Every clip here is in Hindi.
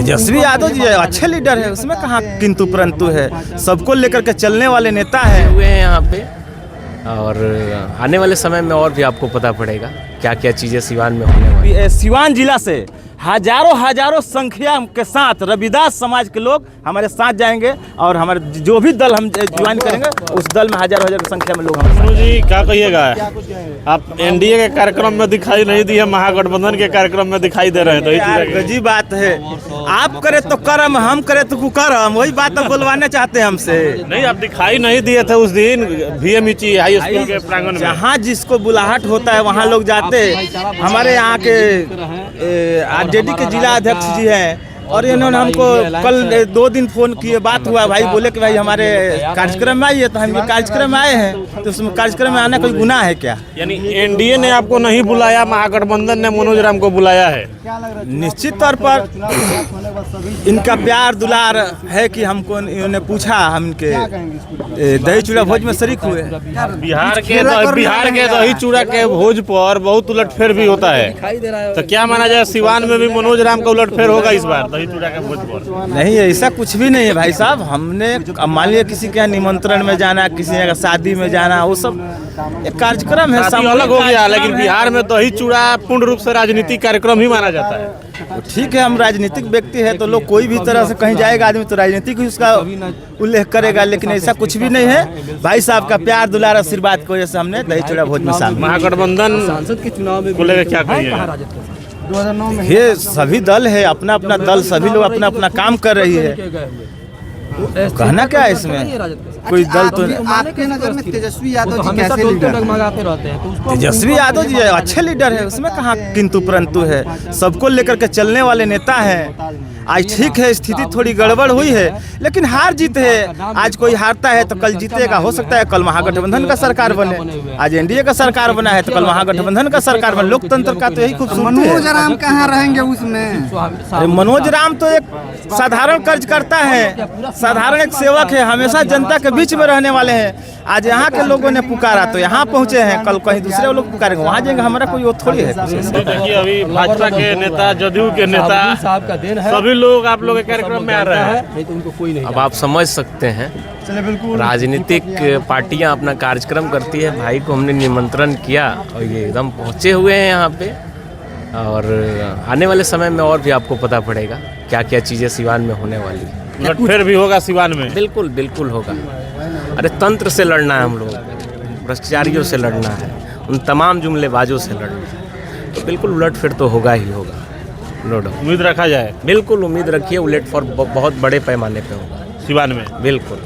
तेजस्वी यादव जी अच्छे लीडर है, उसमें कहाँ किंतु परंतु है। सबको लेकर के चलने वाले नेता है हुए हैं यहाँ पे। और आने वाले समय में और भी आपको पता पड़ेगा क्या क्या चीज़ें सिवान में होने वाली हैं। सिवान जिला से हजारों संख्या के साथ रविदास समाज के लोग हमारे साथ जाएंगे और हमारे जो भी दल हम ज्वाइन करेंगे उस दल में हजारों की संख्या में लोग हमारे जी क्या कहिएगा, आप एनडीए के कार्यक्रम में दिखाई नहीं दिए, महागठबंधन के कार्यक्रम में दिखाई दे रहे हैं, तो यार गजी बात है। आप करे तो कर्म, हम करे तो कुकर्म, वही बात अब बुलवाने चाहते हैं हमसे। नहीं, आप दिखाई नहीं दिए थे उस दिन VMEC हाई स्कूल के प्रांगण में। जहाँ जिसको बुलाहट होता है वहाँ लोग जाते। हमारे यहाँ के आरजेडी के जिला अध्यक्ष जी हैं और इन्होंने हमको कल 2 दिन फोन किए, बात हुआ, भाई बोले कि भाई हमारे कार्यक्रम में आइए, तो हम ये कार्यक्रम में आए हैं। तो उसमें कार्यक्रम में आना कोई गुनाह है क्या? यानी एनडीए ने आपको नहीं बुलाया, महागठबंधन ने मनोज राम को बुलाया है। निश्चित तौर पर इनका प्यार दुलार है कि हमको इन्होंने पूछा, हम इनके दही चूड़ा भोज में शरीक हुए। बिहार के दही चूड़ा के भोज पर बहुत उलटफेर भी होता है, तो क्या माना जाए सिवान में भी मनोज राम का उलटफेर होगा इस बार दही चूड़ा के भोज पर? नहीं, ऐसा कुछ भी नहीं है भाई साहब। हमने मान लिया किसी के यहाँ निमंत्रण में जाना, किसी जगह शादी में जाना, वो सब एक कार्यक्रम है, सब अलग हो गया। लेकिन बिहार में दही चूड़ा पूर्ण रूप से राजनीतिक कार्यक्रम ही माना जाता है। तो ठीक है, हम राजनीतिक व्यक्ति है तो लोग कोई भी तरह से कहीं जाएगा आदमी तो राजनीतिक ही उसका उल्लेख करेगा, लेकिन ऐसा कुछ भी नहीं है। भाई साहब का प्यार दुलार आशीर्वाद की वजह से हमने दही चूड़ा भोज में शामिल। महागठबंधन सांसद के चुनाव में को लेकर क्या कहिएगा? ये सभी दल है, अपना अपना दल, सभी लोग अपना अपना काम कर रही है। कहना क्या है इसमें? कोई दल तो आपके नजर में तेजस्वी यादव जी कैसे लीडर? तेजस्वी यादव जी अच्छे लीडर है, उसमें कहाँ किंतु परंतु है। सबको लेकर के चलने वाले नेता हैं। आज ठीक है, स्थिति थोड़ी गड़बड़ हुई है, लेकिन हार जीत है। आज कोई हारता है तो कल जीतेगा, हो सकता है कल महागठबंधन का सरकार बने। आज एनडीए का सरकार बना है तो कल महागठबंधन का सरकार बने। लोकतंत्र का तो यही खूबसूरती है। मनोज राम कहाँ रहेंगे उसमें? अरे मनोज राम तो एक साधारण कार्यकर्ता है, साधारण एक सेवक है, हमेशा जनता के बीच में रहने वाले हैं। आज यहाँ के लोगों ने पुकारा तो यहाँ पहुँचे हैं, कल कहीं दूसरे लोग पुकारेंगे वहाँ जाएंगे, हमारा कोई वो थोड़ी है। देखिए अभी भाजपा के नेता, जदयू के नेता, सभी लोग आप लोग के कार्यक्रम में आ रहे हैं। अब आप समझ सकते हैं राजनीतिक पार्टियां अपना कार्यक्रम करती है। भाई को हमने निमंत्रण किया और ये एकदम पहुँचे हुए हैं यहाँ पे। और आने वाले समय में और भी आपको पता पड़ेगा क्या क्या चीज़ें सिवान में होने वाली है। उलटफेर भी होगा सिवान में? बिल्कुल बिल्कुल होगा। अरे तंत्र से लड़ना है हम लोग, भ्रष्टाचारियों से लड़ना है, उन तमाम जुमलेबाजों से लड़ना है, तो बिल्कुल उलटफेर तो होगा ही होगा। नो डाउट, उम्मीद रखा जाए। बिल्कुल उम्मीद रखिए, उलटफेर बहुत बड़े पैमाने पे होगा सिवान में। बिल्कुल,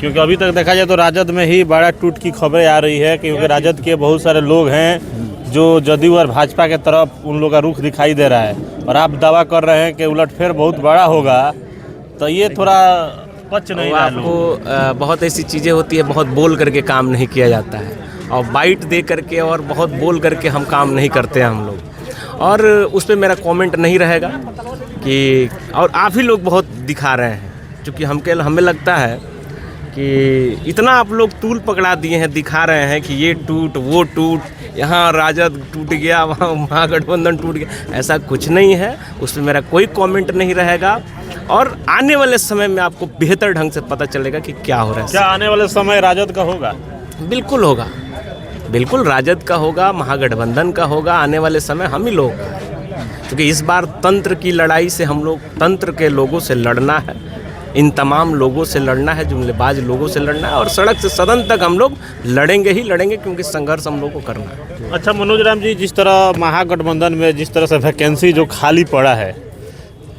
क्योंकि अभी तक देखा जाए तो राजद में ही बड़ा टूट की खबरें आ रही है, क्योंकि राजद के बहुत सारे लोग हैं जो जदयू और भाजपा के तरफ उन लोग का रुख दिखाई दे रहा है, और आप दावा कर रहे हैं कि उलटफेर बहुत बड़ा होगा, तो ये थोड़ा पच नहीं रहा। आपको बहुत ऐसी चीज़ें होती है, बहुत बोल करके काम नहीं किया जाता है, और बाइट दे करके और बहुत बोल करके हम काम नहीं करते हैं हम लोग। और उस पर मेरा कमेंट नहीं रहेगा कि, और आप ही लोग बहुत दिखा रहे हैं, क्योंकि हमें लगता है कि इतना आप लोग तूल पकड़ा दिए हैं, दिखा रहे हैं कि ये टूट वो टूट, यहाँ राजद टूट गया, वहाँ महागठबंधन टूट गया। ऐसा कुछ नहीं है, उस पर मेरा कोई कमेंट नहीं रहेगा। और आने वाले समय में आपको बेहतर ढंग से पता चलेगा कि क्या हो रहा है। क्या आने वाले समय राजद का होगा? बिल्कुल होगा, बिल्कुल राजद का होगा, महागठबंधन का होगा। आने वाले समय हम ही लोग, क्योंकि इस बार तंत्र की लड़ाई से हम लोग, तंत्र के लोगों से लड़ना है, इन तमाम लोगों से लड़ना है, जुमलेबाज लोगों से लड़ना है, और सड़क से सदन तक हम लोग लड़ेंगे ही लड़ेंगे, क्योंकि संघर्ष हम लोग को करना है। अच्छा मनोज राम जी, जिस तरह महागठबंधन में जिस तरह से वैकेंसी जो खाली पड़ा है,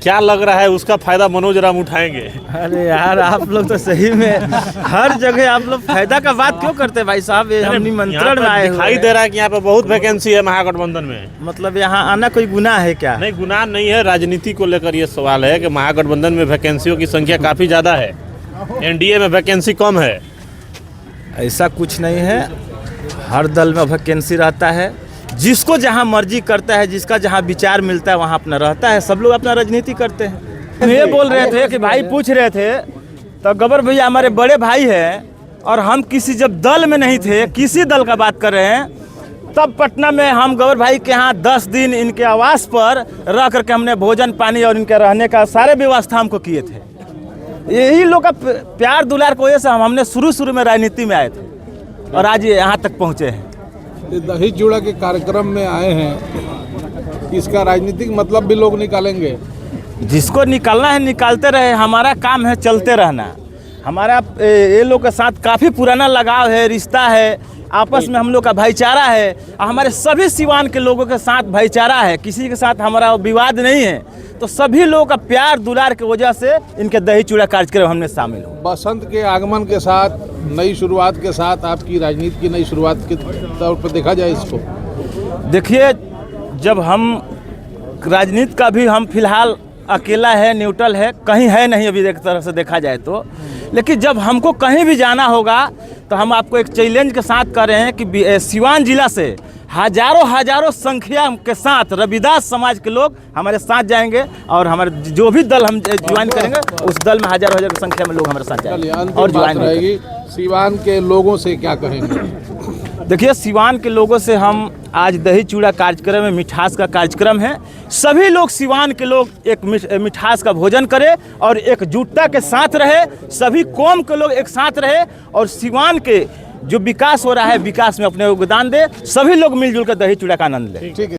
क्या लग रहा है उसका फायदा मनोज राम उठाएंगे? अरे यार, आप लोग तो सही में हर जगह आप लोग फायदा का बात क्यों करते हैं भाई साहब? हम निमंत्रण में आए, दिखाई दे रहा है कि यहाँ पे बहुत वैकेंसी है महागठबंधन में। मतलब यहाँ आना कोई गुनाह है क्या? नहीं, गुनाह नहीं है, राजनीति को लेकर ये सवाल है कि महागठबंधन में वैकेंसियों की संख्या काफ़ी ज़्यादा है, एनडीए में वैकेंसी कम है। ऐसा कुछ नहीं है, हर दल में वैकेंसी रहता है, जिसको जहाँ मर्जी करता है, जिसका जहाँ विचार मिलता है वहाँ अपना रहता है। सब लोग अपना राजनीति करते हैं। ये बोल रहे थे कि भाई पूछ रहे थे तो गबर भैया हमारे बड़े भाई हैं, और हम किसी जब दल में नहीं थे, किसी दल का बात कर रहे हैं, तब पटना में हम गौर भाई के यहाँ 10 दिन इनके आवास पर रह करके हमने भोजन पानी और इनके रहने का सारे व्यवस्था हमको किए थे। यही लोग का प्यार दुलार की वजह से हमने शुरू में राजनीति में आए थे और आज ये यहाँ तक पहुँचे हैं। दही चूड़ा के कार्यक्रम में आए हैं, इसका राजनीतिक मतलब भी लोग निकालेंगे। जिसको निकालना है निकालते रहे, हमारा काम है चलते रहना। हमारा ये लोग के साथ काफ़ी पुराना लगाव है, रिश्ता है, आपस में हम लोग का भाईचारा है। हमारे सभी सिवान के लोगों के साथ भाईचारा है, किसी के साथ हमारा विवाद नहीं है। तो सभी लोगों का प्यार दुलार की वजह से इनके दही चूड़ा कार्यक्रम हमने शामिल हो। बसंत के आगमन के साथ, नई शुरुआत के साथ आपकी राजनीति की नई शुरुआत के तौर पर देखा जाए इसको। देखिए, जब हम राजनीति का भी हम फिलहाल अकेला है, न्यूट्रल है, कहीं है नहीं अभी एक तरह से देखा जाए तो। लेकिन जब हमको कहीं भी जाना होगा तो हम आपको एक चैलेंज के साथ कर रहे हैं कि सिवान जिला से हजारों संख्या के साथ रविदास समाज के लोग हमारे साथ जाएंगे और हमारे जो भी दल हम ज्वाइन करेंगे उस दल में हजारों की संख्या में लोग हमारे साथ जाएंगे और ज्वाइन रहेगी। सिवान के लोगों से क्या कहेंगे? देखिए, सिवान के लोगों से हम आज दही चूड़ा कार्यक्रम में मिठास का कार्यक्रम है। सभी लोग सिवान के लोग एक मिठास का भोजन करें और एकजुटता के साथ रहे, सभी कौम के लोग एक साथ रहे और सिवान के जो विकास हो रहा है विकास में अपने योगदान दे। सभी लोग मिलजुल कर दही चूड़ा का आनंद लें।